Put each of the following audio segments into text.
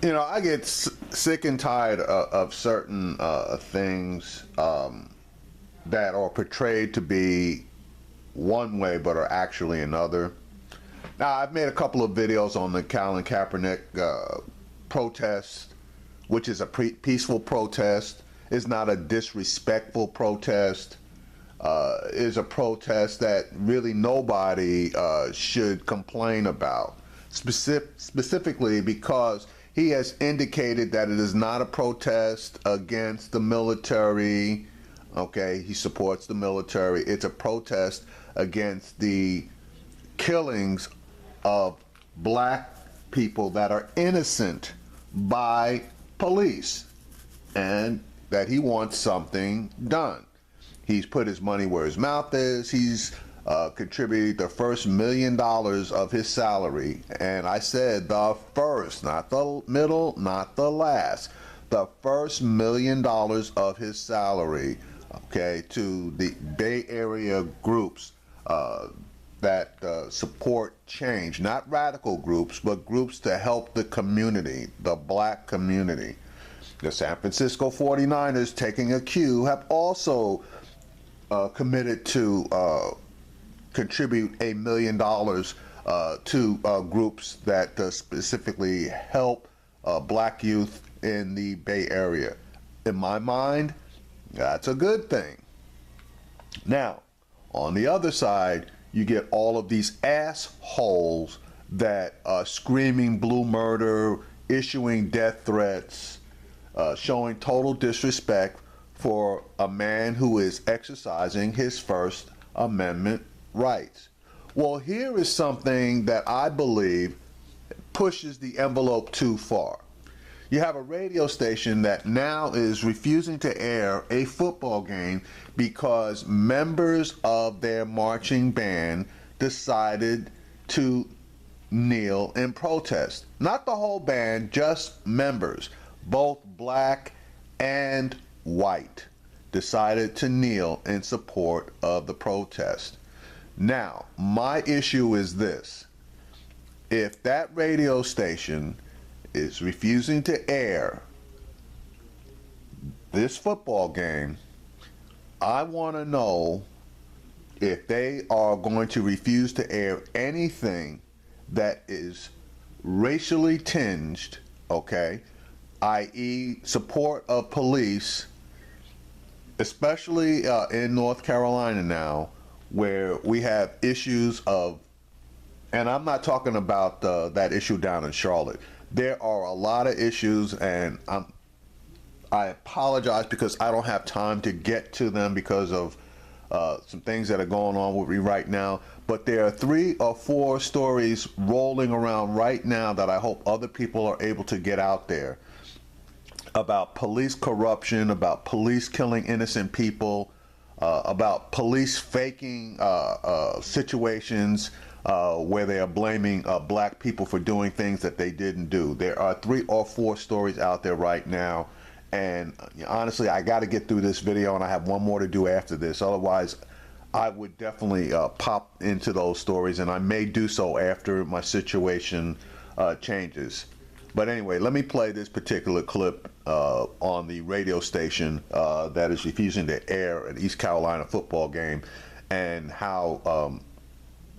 You know, I get sick and tired of certain things that are portrayed to be one way but are actually another. Now, I've made a couple of videos on the Colin Kaepernick protest, which is a peaceful protest. It's not a disrespectful protest. Is a protest that really nobody should complain about, specifically because he has indicated that it is not a protest against the military. Okay, he supports the military. It's a protest against the killings of black people that are innocent by police, and that he wants something done. He's put his money where his mouth is. He's contributed the first $1 million of his salary. And I said the first, not the middle, not the last. The first $1 million of his salary, okay, to the Bay Area groups that support change. Not radical groups, but groups to help the community, the black community. The San Francisco 49ers, taking a cue, have also committed to contribute $1 million to groups that specifically help black youth in the Bay Area. In my mind, that's a good thing. Now, on the other side, you get all of these assholes that are screaming blue murder, issuing death threats, showing total disrespect for a man who is exercising his First Amendment rights. Well, here is something that I believe pushes the envelope too far. You have a radio station that now is refusing to air a football game because members of their marching band decided to kneel in protest. Not the whole band, just members, both black and white, decided to kneel in support of the protest. Now, my issue is this. If that radio station is refusing to air this football game, I want to know if they are going to refuse to air anything that is racially tinged, okay, i.e. support of police, especially in North Carolina now, where we have issues of, and I'm not talking about that issue down in Charlotte. There are a lot of issues, and I apologize because I don't have time to get to them because of some things that are going on with me right now. But there are 3 or 4 stories rolling around right now that I hope other people are able to get out there about police corruption, about police killing innocent people, about police faking situations where they are blaming black people for doing things that they didn't do. There are 3 or 4 stories out there right now, and honestly, I got to get through this video, and I have one more to do after this. Otherwise, I would definitely pop into those stories, and I may do so after my situation changes. But anyway, let me play this particular clip on the radio station that is refusing to air an East Carolina football game, and how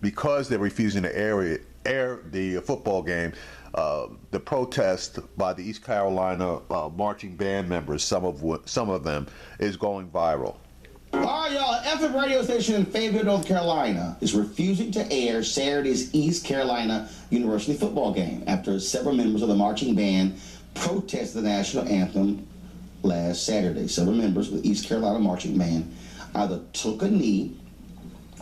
because they're refusing to air the football game, the protest by the East Carolina marching band members, some of them, is going viral. All right, y'all. An FM radio station in Fayetteville, North Carolina is refusing to air Saturday's East Carolina University football game after several members of the marching band protested the national anthem last Saturday. Several members of the East Carolina marching band either took a knee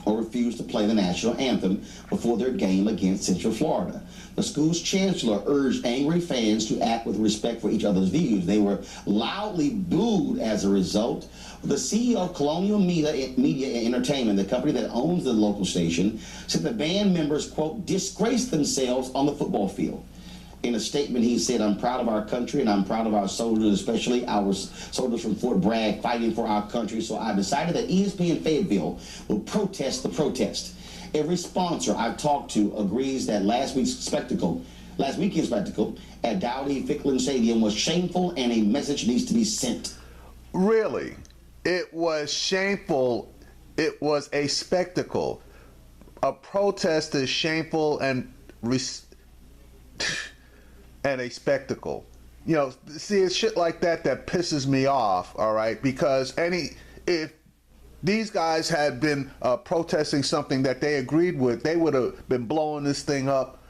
or refused to play the national anthem before their game against Central Florida. The school's chancellor urged angry fans to act with respect for each other's views. They were loudly booed as a result. The CEO of Colonial Media and Entertainment, the company that owns the local station, said the band members, quote, disgraced themselves on the football field. In a statement, he said, I'm proud of our country and I'm proud of our soldiers, especially our soldiers from Fort Bragg fighting for our country. So I decided that ESPN Fayetteville will protest the protest. Every sponsor I've talked to agrees that last week's spectacle last weekend's spectacle at Dowdy-Ficklin Stadium was shameful and a message needs to be sent. Really? It was shameful. It was a spectacle. A protest is shameful and a spectacle. You know, see, it's shit like that that pisses me off, all right? Because if these guys had been protesting something that they agreed with, they would have been blowing this thing up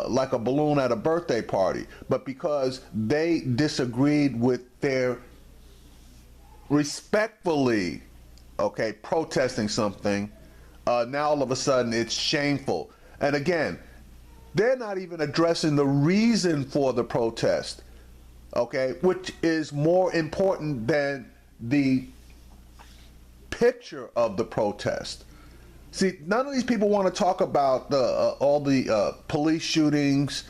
like a balloon at a birthday party. But because they disagreed with their respectfully, okay, protesting something, now all of a sudden it's shameful. And again, they're not even addressing the reason for the protest, okay, which is more important than the picture of the protest. See, none of these people want to talk about all the police shootings,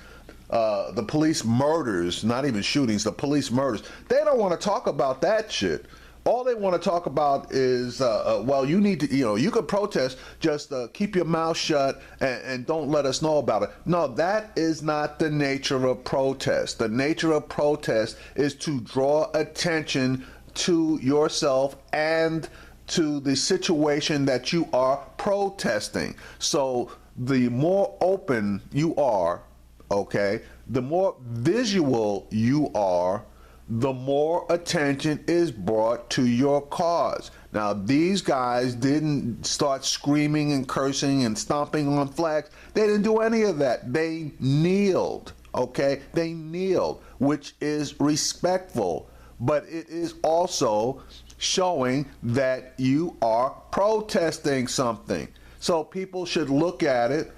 the police murders, not even shootings, the police murders. They don't want to talk about that shit. All they want to talk about is, well, you need to, you could protest, just keep your mouth shut and don't let us know about it. No, that is not the nature of protest. The nature of protest is to draw attention to yourself and to the situation that you are protesting. So the more open you are, okay, the more visual you are, the more attention is brought to your cause. Now, these guys didn't start screaming and cursing and stomping on flags. They didn't do any of that. They kneeled, okay? They kneeled, which is respectful, but it is also showing that you are protesting something. So people should look at it,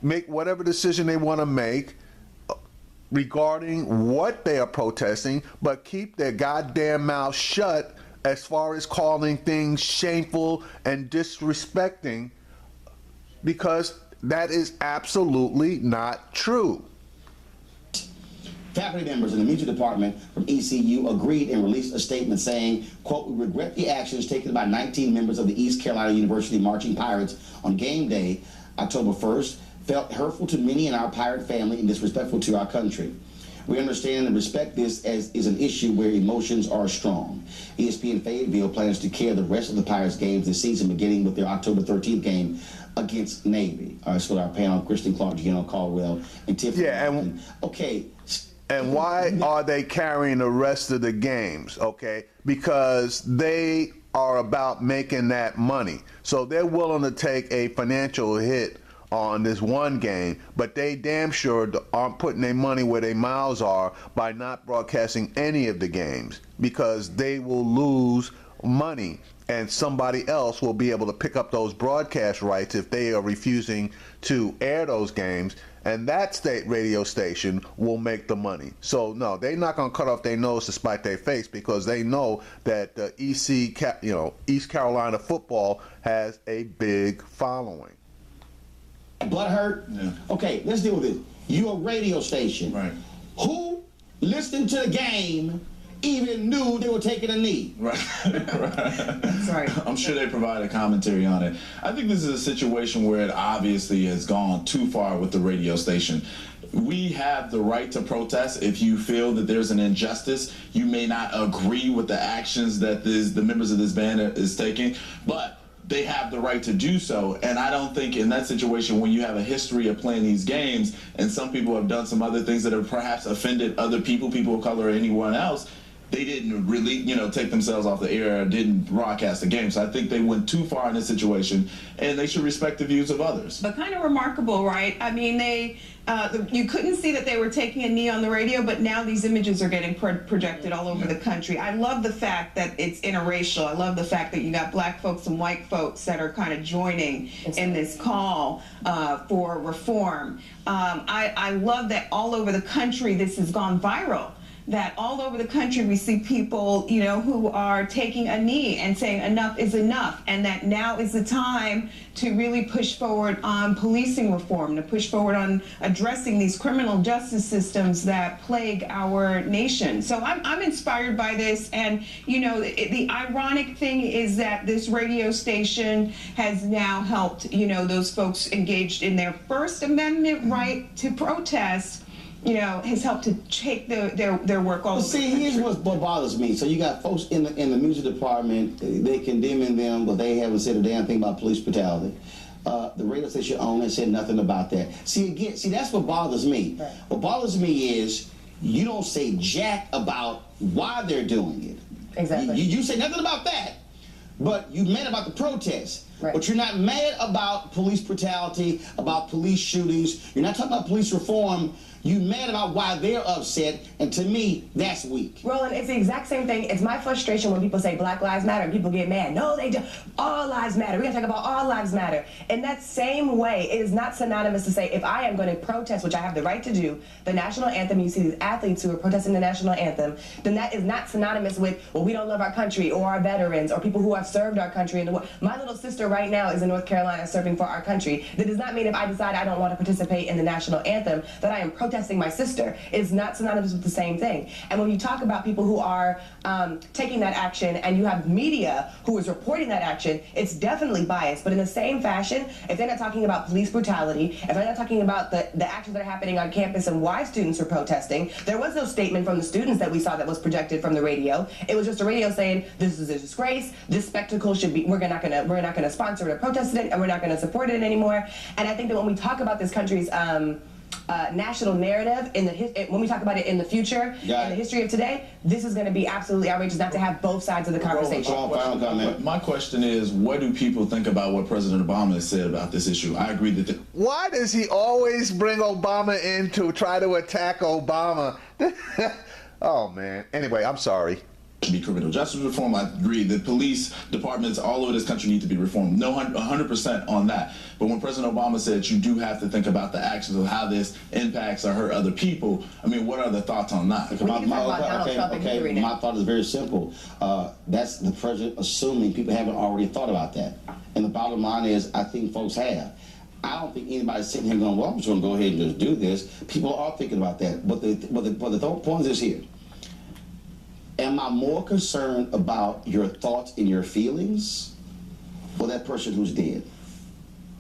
make whatever decision they want to make regarding what they are protesting, but keep their goddamn mouth shut as far as calling things shameful and disrespecting, because that is absolutely not true. Faculty members in the music department from ECU agreed and released a statement saying, quote, "We regret the actions taken by 19 members of the East Carolina University Marching Pirates on game day, October 1st, felt hurtful to many in our pirate family and disrespectful to our country. We understand and respect this as is an issue where emotions are strong. ESPN Fayetteville plans to carry the rest of the Pirates games this season, beginning with their October 13th game against Navy." All right, so our panel, Kristen Clark, Gino Caldwell, and Tiffany. Yeah, okay. And why are they carrying the rest of the games? Okay, because they are about making that money. So they're willing to take a financial hit on this one game, but they damn sure aren't putting their money where their mouths are by not broadcasting any of the games, because they will lose money and somebody else will be able to pick up those broadcast rights if they are refusing to air those games, and that state radio station will make the money. So no, they're not going to cut off their nose to spite their face, because they know that East Carolina football has a big following. Blood hurt? Yeah. Okay, let's deal with it. You're a radio station. Right. Who, listening to the game, even knew they were taking a knee? Right. Right. That's right. I'm sure they provided commentary on it. I think this is a situation where it obviously has gone too far with the radio station. We have the right to protest. If you feel that there's an injustice, you may not agree with the actions that the members of this band is taking, but they have the right to do so. And I don't think in that situation, when you have a history of playing these games and some people have done some other things that have perhaps offended other people of color or anyone else, they didn't really, take themselves off the air or didn't broadcast the game. So I think they went too far in this situation, and they should respect the views of others. But kind of remarkable, right? I mean, you couldn't see that they were taking a knee on the radio, but now these images are getting projected all over the country. I love the fact that it's interracial. I love the fact that you got black folks and white folks that are kind of joining in this call for reform. I love that all over the country this has gone viral. That all over the country we see people, who are taking a knee and saying enough is enough, and that now is the time to really push forward on policing reform, to push forward on addressing these criminal justice systems that plague our nation. So I'm inspired by this, and the ironic thing is that this radio station has now helped, those folks engaged in their First Amendment right to protest has helped to take their work all over See, the here's country. what bothers me. So you got folks in the music department, they condemning them, but they haven't said a damn thing about police brutality. The radio station owner said nothing about that. See, that's what bothers me. Right. What bothers me is you don't say jack about why they're doing it. Exactly. You say nothing about that, but you mad about the protest. Right. But you're not mad about police brutality, about police shootings. You're not talking about police reform. You mad about why they're upset, and to me, that's weak. Roland, it's the exact same thing. It's my frustration when people say Black Lives Matter and people get mad. No, they do. All lives matter. We're going to talk about all lives matter. In that same way, it is not synonymous to say if I am going to protest, which I have the right to do, the national anthem, you see these athletes who are protesting the national anthem, then that is not synonymous with, well, we don't love our country or our veterans or people who have served our country. My little sister right now is in North Carolina serving for our country. That does not mean if I decide I don't want to participate in the national anthem that I am protesting my sister. It's not synonymous with the same thing. And when you talk about people who are taking that action and you have media who is reporting that action, it's definitely biased. But in the same fashion, if they're not talking about police brutality, if they're not talking about the actions that are happening on campus and why students are protesting, there was no statement from the students that we saw that was projected from the radio. It was just a radio saying, this is a disgrace, this spectacle should be, we're not gonna sponsor it or protest it, and we're not gonna support it anymore. And I think that when we talk about this country's national narrative when we talk about it in the future, in the history of today, this is going to be absolutely outrageous not to have both sides of the conversation. My question is, what do people think about what President Obama has said about this issue? I agree that Why does he always bring Obama in to try to attack Obama? Oh, man. Anyway, I'm sorry. be criminal justice reform. I agree that police departments all over this country need to be reformed. No, 100% on that. But when President Obama said you do have to think about the actions of how this impacts or hurt other people, I mean, what are the thoughts on that? My thought is very simple. That's the president assuming people haven't already thought about that. And the bottom line is, I think folks have. I don't think anybody's sitting here going, well, I'm just going to go ahead and just do this. People are thinking about that. But the point is here. Am I more concerned about your thoughts and your feelings or that person who's dead?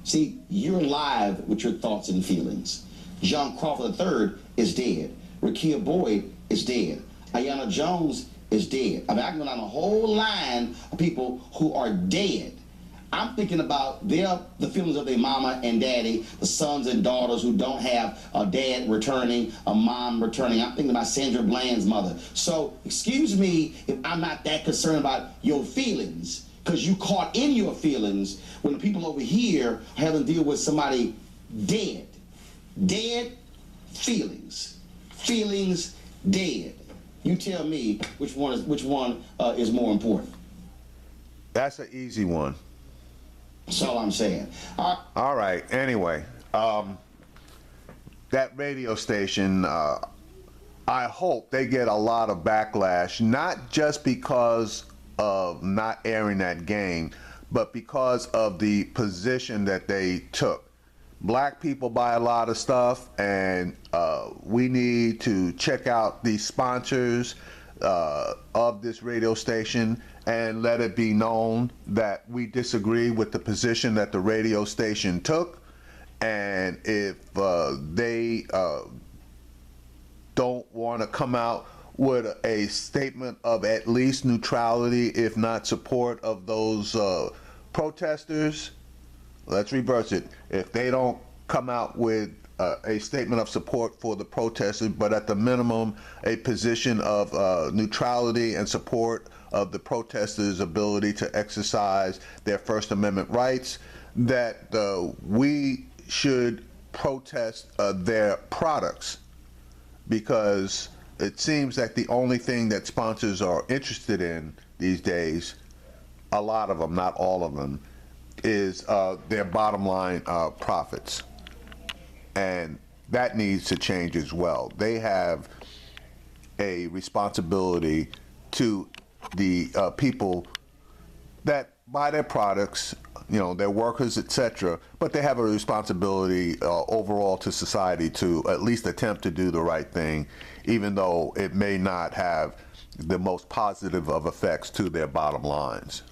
See, you're alive with your thoughts and feelings. John Crawford III is dead. Rekia Boyd is dead. Ayanna Jones is dead. I mean, I can go down a whole line of people who are dead. I'm thinking about the feelings of their mama and daddy, the sons and daughters who don't have a dad returning, a mom returning. I'm thinking about Sandra Bland's mother. So, excuse me if I'm not that concerned about your feelings, because you caught in your feelings when the people over here are having to deal with somebody dead. Dead feelings. Feelings dead. You tell me which one is more important. That's an easy one. That's all I'm saying. All right. Anyway, that radio station, I hope they get a lot of backlash, not just because of not airing that game, but because of the position that they took. Black people buy a lot of stuff, and we need to check out the sponsors of this radio station and let it be known that we disagree with the position that the radio station took. And if they don't want to come out with a statement of at least neutrality, if not support of those protesters, let's reverse it. If they don't come out with a statement of support for the protesters, but at the minimum a position of neutrality and support of the protesters' ability to exercise their First Amendment rights, that we should protest their products, because it seems that the only thing that sponsors are interested in these days, a lot of them, not all of them, is their bottom line profits. And that needs to change as well. They have a responsibility to the people that buy their products, you know, their workers, etc., but they have a responsibility overall to society to at least attempt to do the right thing, even though it may not have the most positive of effects to their bottom lines.